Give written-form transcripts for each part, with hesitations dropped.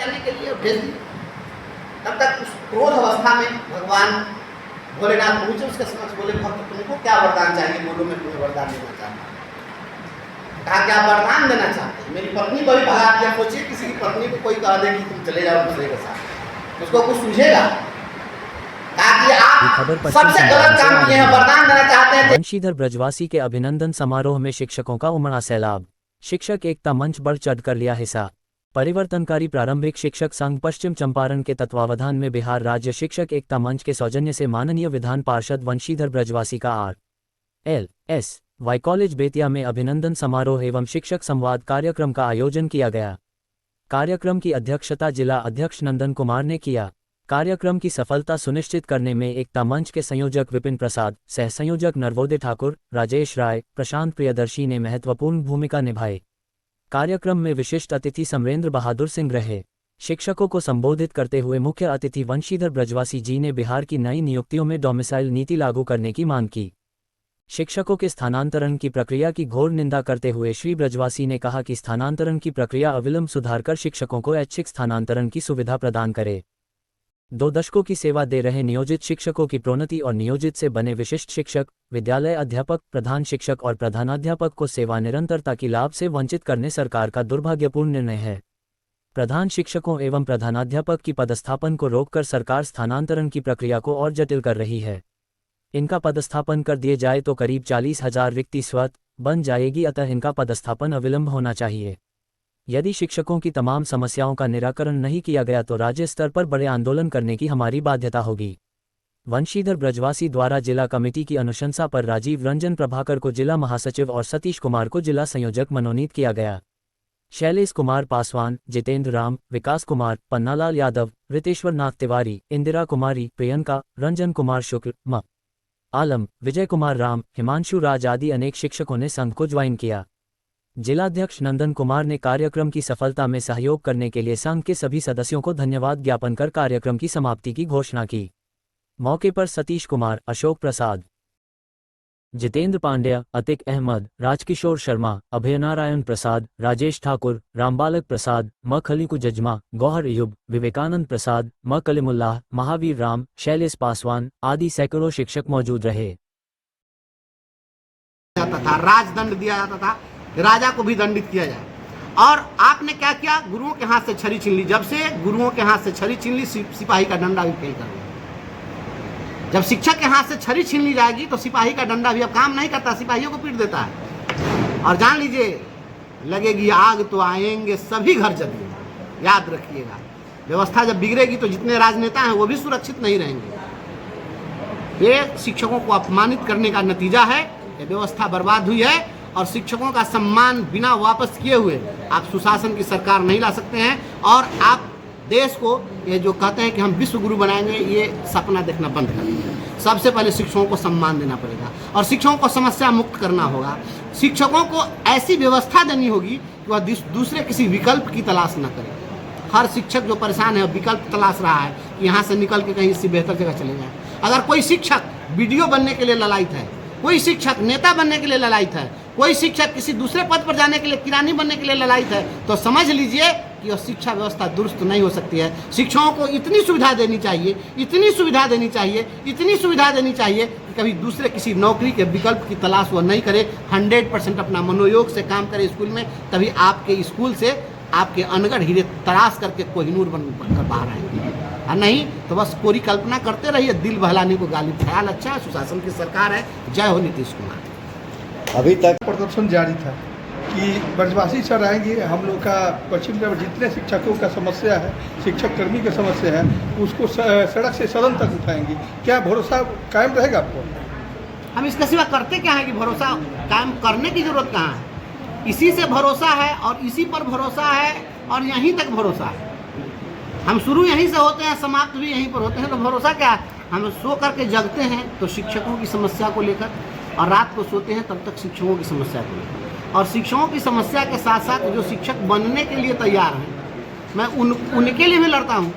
करने के लिए भेज दिया। तब तक उस क्रोध अवस्था में भगवान भोलेनाथ पहुंचे उसके समक्ष, बोले भक्त तुमको क्या वरदान चाहिए, बोलो मैं तुम्हें वरदान देना चाहता हूँ। कहा क्या वरदान देना चाहते हैं, मेरी पत्नी को भी भगा दिया। सोचिए किसी की पत्नी को कोई कह दे कि तुम चले जाओ दूसरे के साथ, उसको कुछ सूझेगा? आप सबसे गलत काम किए हैं, वरदान देना चाहते हैं। वंशीधर ब्रजवासी के अभिनंदन समारोह में शिक्षकों का उमड़ा सैलाब। शिक्षक एकता मंच बढ़ चढ़ कर लिया हिस्सा। परिवर्तनकारी प्रारंभिक शिक्षक संघ पश्चिम चंपारण के तत्वावधान में बिहार राज्य शिक्षक एकता मंच के सौजन्य से माननीय विधान पार्षद वंशीधर ब्रजवासी का RLSY कॉलेज बेतिया में अभिनंदन समारोह एवं शिक्षक संवाद कार्यक्रम का आयोजन किया गया। कार्यक्रम की अध्यक्षता जिला अध्यक्ष नंदन कुमार ने किया। कार्यक्रम की सफलता सुनिश्चित करने में एकता मंच के संयोजक विपिन प्रसाद, सह संयोजक नरवोदय ठाकुर, राजेश राय, प्रशांत प्रियदर्शी ने महत्वपूर्ण भूमिका निभाई। कार्यक्रम में विशिष्ट अतिथि समरेंद्र बहादुर सिंह रहे। शिक्षकों को संबोधित करते हुए मुख्य अतिथि वंशीधर ब्रजवासी जी ने बिहार की नई नियुक्तियों में डोमिसाइल नीति लागू करने की मांग की। शिक्षकों के स्थानांतरण की प्रक्रिया की घोर निंदा करते हुए श्री ब्रजवासी ने कहा कि स्थानांतरण की प्रक्रिया अविलंब सुधारकर शिक्षकों को ऐच्छिक स्थानांतरण की सुविधा प्रदान करे। 2 दशकों की सेवा दे रहे नियोजित शिक्षकों की प्रोन्नति और नियोजित से बने विशिष्ट शिक्षक, विद्यालय अध्यापक, प्रधान शिक्षक और प्रधानाध्यापक को सेवा निरंतरता की लाभ से वंचित करने सरकार का दुर्भाग्यपूर्ण निर्णय है। प्रधान शिक्षकों एवं प्रधानाध्यापक की पदस्थापन को रोककर सरकार स्थानांतरण की प्रक्रिया को और जटिल कर रही है। इनका पदस्थापन कर दिए जाए तो करीब 40,000 रिक्ति स्वतः बन जाएगी, अतः इनका पदस्थापन अविलंब होना चाहिए। यदि शिक्षकों की तमाम समस्याओं का निराकरण नहीं किया गया तो राज्य स्तर पर बड़े आंदोलन करने की हमारी बाध्यता होगी। वंशीधर ब्रजवासी द्वारा जिला कमेटी की अनुशंसा पर राजीव रंजन प्रभाकर को जिला महासचिव और सतीश कुमार को जिला संयोजक मनोनीत किया गया। शैलेश कुमार पासवान, जितेंद्र राम, विकास कुमार, पन्नालाल यादव, रितेश्वर नाथ तिवारी, इंदिरा कुमारी, प्रियंका, रंजन कुमार शुक्ल, म आलम, विजय कुमार राम, हिमांशु राज आदि अनेक शिक्षकों ने संघ को ज्वाइन किया। जिलाध्यक्ष नंदन कुमार ने कार्यक्रम की सफलता में सहयोग करने के लिए संघ के सभी सदस्यों को धन्यवाद ज्ञापन कर कार्यक्रम की समाप्ति की घोषणा की। मौके पर सतीश कुमार, अशोक प्रसाद, जितेंद्र पांड्या, अतिक अहमद, राजकिशोर शर्मा, अभयनारायण प्रसाद, राजेश ठाकुर, रामबालक प्रसाद, म खलीकू जजमा, गौहर अयूब, विवेकानंद प्रसाद, म कलीमुल्लाह, महावीर राम, शैलेश पासवान आदि सैकड़ों शिक्षक मौजूद रहे। राजदंड दिया जाता था, राजा को भी दंडित किया जाए। और आपने क्या किया, गुरुओं के हाथ से छड़ी छीन ली। जब से गुरुओं के हाथ से छड़ी छीन ली, सिपाही का डंडा भी फेल कर दिया। जब शिक्षक के हाथ से छड़ी छीन ली जाएगी तो सिपाही का डंडा भी अब काम नहीं करता, सिपाहियों को पीट देता है। और जान लीजिए, लगेगी आग तो आएंगे सभी घर जलेंगे। याद रखिएगा, व्यवस्था जब बिगड़ेगी तो जितने राजनेता हैं वो भी सुरक्षित नहीं रहेंगे। ये शिक्षकों को अपमानित करने का नतीजा है। ये व्यवस्था बर्बाद हुई है और शिक्षकों का सम्मान बिना वापस किए हुए आप सुशासन की सरकार नहीं ला सकते हैं। और आप देश को ये जो कहते हैं कि हम विश्व गुरु बनाएंगे, ये सपना देखना बंद कर दीजिए। सबसे पहले शिक्षकों को सम्मान देना पड़ेगा और शिक्षकों को समस्या मुक्त करना होगा। शिक्षकों को ऐसी व्यवस्था देनी होगी कि वह दूसरे किसी विकल्प की तलाश न करे। हर शिक्षक जो परेशान है विकल्प तलाश रहा है कि यहाँ से निकल के कहीं इससे बेहतर जगह चले जाए। अगर कोई शिक्षक वीडियो बनने के लिए ललायत है, कोई शिक्षक नेता बनने के लिए ललायत है, कोई शिक्षक किसी दूसरे पद पर जाने के लिए, किरानी बनने के लिए ललायत है, तो समझ लीजिए कि यह शिक्षा व्यवस्था दुरुस्त नहीं हो सकती है। शिक्षकों को इतनी सुविधा देनी चाहिए, इतनी सुविधा देनी चाहिए, इतनी सुविधा देनी चाहिए कि कभी दूसरे किसी नौकरी के विकल्प की तलाश वह नहीं करे। 100% अपना मनोयोग से काम करे स्कूल में, तभी आपके स्कूल से आपके अनगढ़ हीरे तराश करके कोहिनूर बनकर बाहर आएंगे। और नहीं तो बस पूरी कल्पना करते रहिए, दिल बहलाने को गालिब। ख्याल अच्छा है, सुशासन की सरकार है। जय हो नीतीश कुमार। अभी तक प्रदर्शन जारी था कि ब्रजवासी सर आएंगे, हम लोग का पश्चिम में जितने शिक्षकों का समस्या है, शिक्षक कर्मी की समस्या है, उसको सड़क से सदन तक उठाएंगे। क्या भरोसा कायम रहेगा आपको? हम इसके सिवा करते क्या है कि भरोसा कायम करने की जरूरत कहाँ है? इसी से भरोसा है और इसी पर भरोसा है और यहीं तक भरोसा है। हम शुरू यहीं से होते हैं, समाप्त भी यहीं पर होते हैं, तो भरोसा क्या है? हम सो करके जगते हैं तो शिक्षकों की समस्या को लेकर, और रात को सोते हैं तब तक शिक्षकों की समस्या को लेकर। और शिक्षकों की समस्या के साथ साथ जो शिक्षक बनने के लिए तैयार हैं, मैं उनके लिए भी लड़ता हूँ।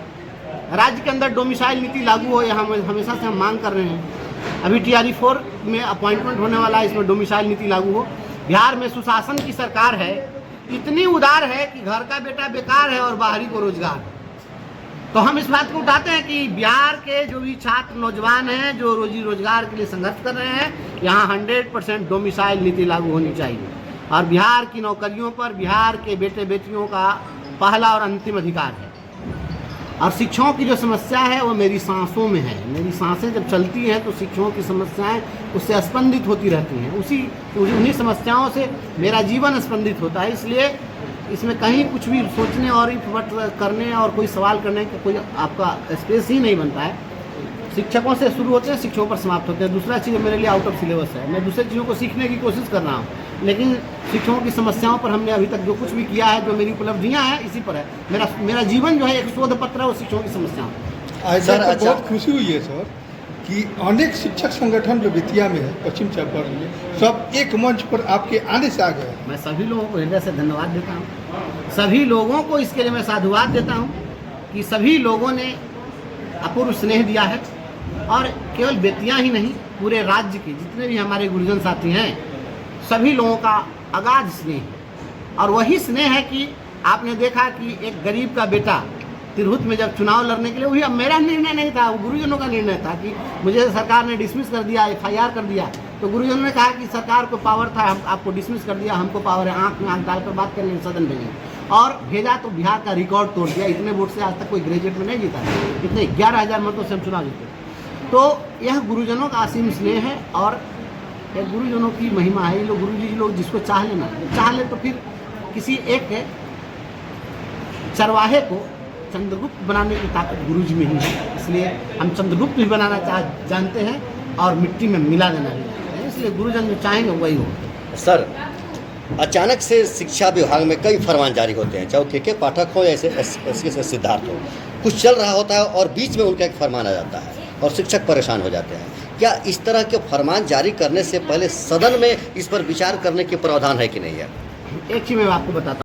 राज्य के अंदर डोमिसाइल नीति लागू हो, यहाँ हमेशा से हम मांग कर रहे हैं। अभी TRE 4 में अपॉइंटमेंट होने वाला है, इसमें डोमिसाइल नीति लागू हो। बिहार में सुशासन की सरकार है, इतनी उदार है कि घर का बेटा बेकार है और बाहरी को रोजगार। तो हम इस बात को उठाते हैं कि बिहार के जो भी छात्र नौजवान हैं जो रोजी रोजगार के लिए संघर्ष कर रहे हैं, यहाँ 100% डोमिसाइल नीति लागू होनी चाहिए और बिहार की नौकरियों पर बिहार के बेटे बेटियों का पहला और अंतिम अधिकार है। और शिक्षकों की जो समस्या है वो मेरी सांसों में है। मेरी सांसें जब चलती हैं तो शिक्षकों की समस्याएं उससे स्पंदित होती रहती हैं। उन्हीं समस्याओं से मेरा जीवन स्पंदित होता है। इसलिए इसमें कहीं कुछ भी सोचने और इफर्ट करने और कोई सवाल करने का कोई आपका स्पेस ही नहीं बनता है। शिक्षकों से शुरू होते हैं, शिक्षकों पर समाप्त होते हैं। दूसरा चीज़ मेरे लिए आउट ऑफ सिलेबस है। मैं दूसरी चीज़ों को सीखने की कोशिश कर रहा हूँ, लेकिन शिक्षकों की समस्याओं पर हमने अभी तक जो कुछ भी किया है, जो मेरी उपलब्धियाँ हैं, इसी पर है। मेरा जीवन जो है एक शोध पत्र है वो शिक्षकों की समस्याओं। ऐसा तो बहुत खुशी हुई है सर कि अनेक शिक्षक संगठन जो बेतिया में है, पश्चिम चंपारण में, सब एक मंच पर आपके आने से आ गए। मैं सभी लोगों को हृदय से धन्यवाद देता हूँ। सभी लोगों को इसके लिए मैं साधुवाद देता हूँ कि सभी लोगों ने अपूर्व स्नेह दिया है। और केवल बेतिया ही नहीं, पूरे राज्य के जितने भी हमारे गुरुजन साथी हैं, सभी लोगों का अगाध स्नेह है। और वही स्नेह है कि आपने देखा कि एक गरीब का बेटा तिरहुत में जब चुनाव लड़ने के लिए, वही अब मेरा निर्णय नहीं था, वो गुरुजनों का निर्णय था कि मुझे सरकार ने डिसमिस कर दिया, FIR कर दिया। तो गुरुजनों ने कहा कि सरकार को पावर था, हम आपको डिसमिस कर दिया, हमको पावर है, आँख में आँख डालकर बात करने सदन भेजेंगे। और भेजा तो बिहार का रिकॉर्ड तोड़ दिया। इतने वोट से आज तक कोई ग्रेजुएट में नहीं जीता, इतने 11,000 मतों से हम चुनाव जीते। तो यह गुरुजनों का असीम स्नेह है और यह गुरुजनों की महिमा है। ये लोग गुरुजी लोग जिसको चाह लेना, चाह ले तो फिर किसी एक चरवाहे को चंद्रगुप्त बनाने की ताकत गुरुजी में ही है। इसलिए हम चंद्रगुप्त भी बनाना जानते हैं और मिट्टी में मिला देना भी जानते हैं। इसलिए गुरुजन जो चाहेंगे वही हो। सर, अचानक से शिक्षा विभाग में कई फरमान जारी होते हैं, चाहे के पाठक हो या ऐसे सिद्धार्थ हो। कुछ चल रहा होता है और बीच में उनका एक फरमान आ जाता है और शिक्षक परेशान हो जाते हैं। क्या इस तरह के फरमान जारी करने से पहले सदन में इस पर विचार करने के प्रावधान है कि नहीं है? एक चीज़ मैं आपको बताता हूँ।